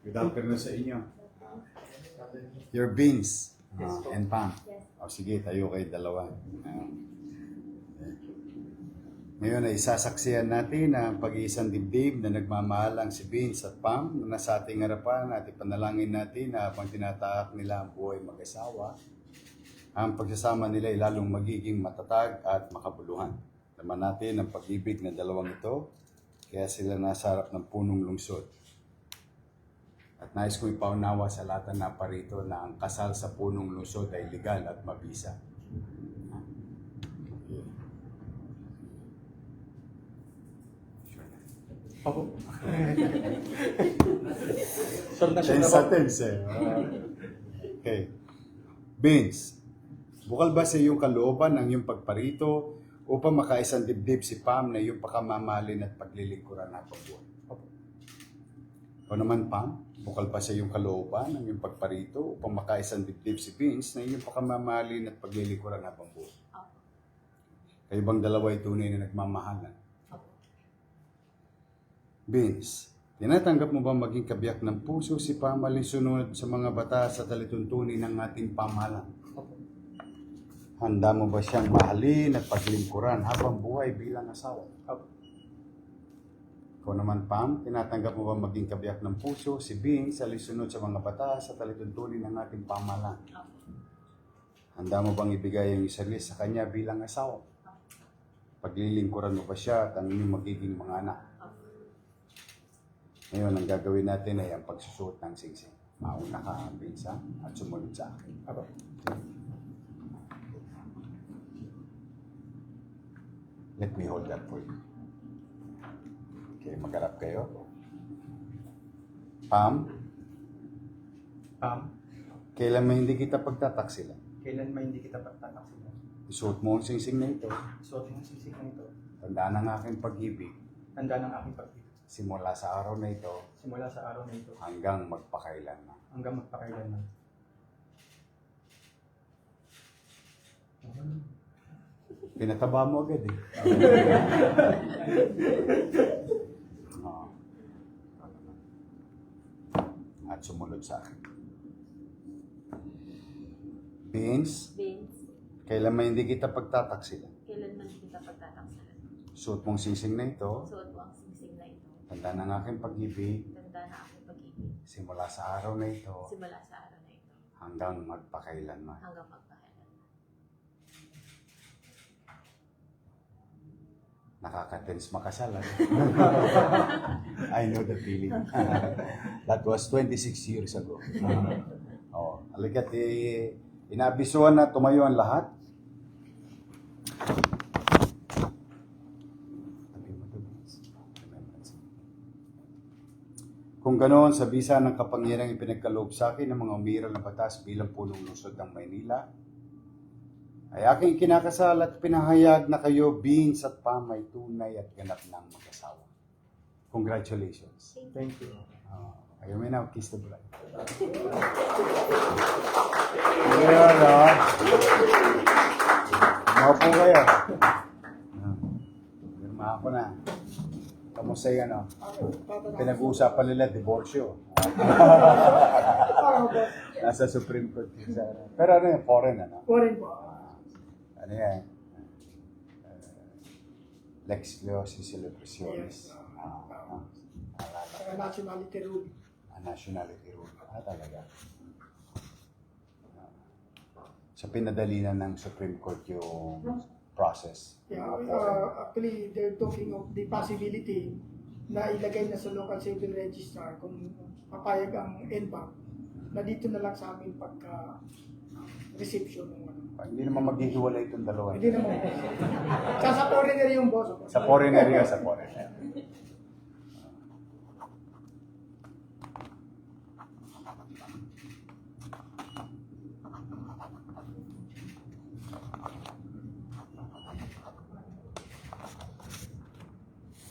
Good afternoon sa inyo. Your beans and Pam. O sige, tayo kayo dalawa. Ngayon ay sasaksihan natin ang pag-iisang dibdib na nagmamahalang si Beans at Pam na nasa ating harapan at ipanalangin natin na habang tinataak nila ang buhay mag-asawa, ang pagsasama nila ay lalong magiging matatag at makabuluhan. Laman natin ang pag-ibig ng dalawang ito, kaya sila nasa harap ng punong lungsod. At nais kong ipaunawa sa lahat na parito na ang kasal sa punong lungsod ay legal at mabisa. Opo. Sure na Tense sa tense eh. Okay. Beans, bukal ba sa iyong kalooban ang iyong pagparito upang makaisang dibdib si Pam na iyong pakamamahalin at paglilingkuran na pagbuhay? Opo. O naman Pam, bukal pa sa iyong kalooban ang iyong pagparito upang makaisang dibdib si Beans na iyong pakamamahalin at paglilingkuran na pagbuhay? Kayo bang dalawa ay tunay na nagmamahalan? Beans, tinatanggap mo ba maging kabiyak ng puso si Pam alinsunod sa mga batas at alituntunin ng ating pamahalaan? Handa mo ba siyang mahalin at paglingkuran habang buhay bilang asawa? Ikaw naman, Pam, tinatanggap mo ba maging kabiyak ng puso si Beans alinsunod sa mga batas at alituntunin ng ating pamahalaan? Handa mo bang ibigay ang sarili sa kanya bilang asawa? Paglilingkuran mo ba siya at ang inyong magiging mga anak? Ngayon, ang gagawin natin ay ang pagsusuot ng singsing. Mauna ka, Beans, at sumunod sa akin. Opo. Let me hold that for you. Okay, magharap kayo. Pam, kailan may hindi kita pagtataksilan? Kailan ba hindi kita pagtataksilan? Isuot mo ang singsing na ito. Suot ng sisig na ito. Tandaan ang aking pag-ibig Tanda ng aking pag-ibig. simula sa araw na ito Simula sa araw na ito hanggang magpakailanman. hanggang magpakailanman. Pinataba mo agad eh. Oo. At sumunod sa akin. Beans, kailan may hindi kita pagtataksilan? Kailan man kita pagtataksalan. Suot mong singsing na ito, Suot mo ang singsing na ito. tanda ng aking pag-ibig Tanda na aking pag-ibig. simula sa araw na ito Simula sa araw na ito hanggang magpakailanman. hanggang magpakailanman. Nakaka-tense makasal. I know the feeling. That was 26 years ago. Oh, alikat inabisuhan na tumayo ang lahat. Kung ganoon, sa bisa ng kapangyarihang ipinagkaloob sa akin ng mga umiral na batas bilang punong lungsod ng Maynila, ay aking kinakasal at pinahayag na kayo, Beans at Pam, ay tunay at ganap ng mag-asawa. Congratulations. Thank you. Ayaw mo na, kiss the bride. Ayan, Maupo kayo. Pirma ako na. Kamusta yung pinag-uusapan nila, divorcio. Nasa Supreme Court. Pero ano yung foreign, ano? Foreign po. Ano yan? Lex Leosi Celebraciones. Saka nationality rule. Nationality rule. Talaga. So, pinadali na ng Supreme Court yung process. Yeah, actually, they're talking of the possibility na ilagay na sa local civil registrar kung papayag ang NBank na dito na lang sa amin pagka reception ng ano. Hindi naman maghihiwalay itong dalawa. Hindi naman. Sa foreigner yung boss. Sa foreign area, sa foreign area.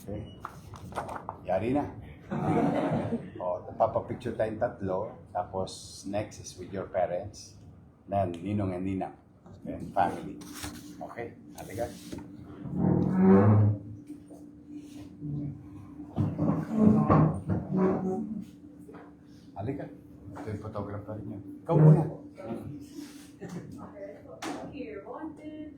Okay. Yari na. Papapicture tayong tatlo. Tapos next is with your parents. Then ninong and ninang. And family. Okay, halika. Halika. Ito yung photographer niyo. Ikaw muna. Here, 1, 2,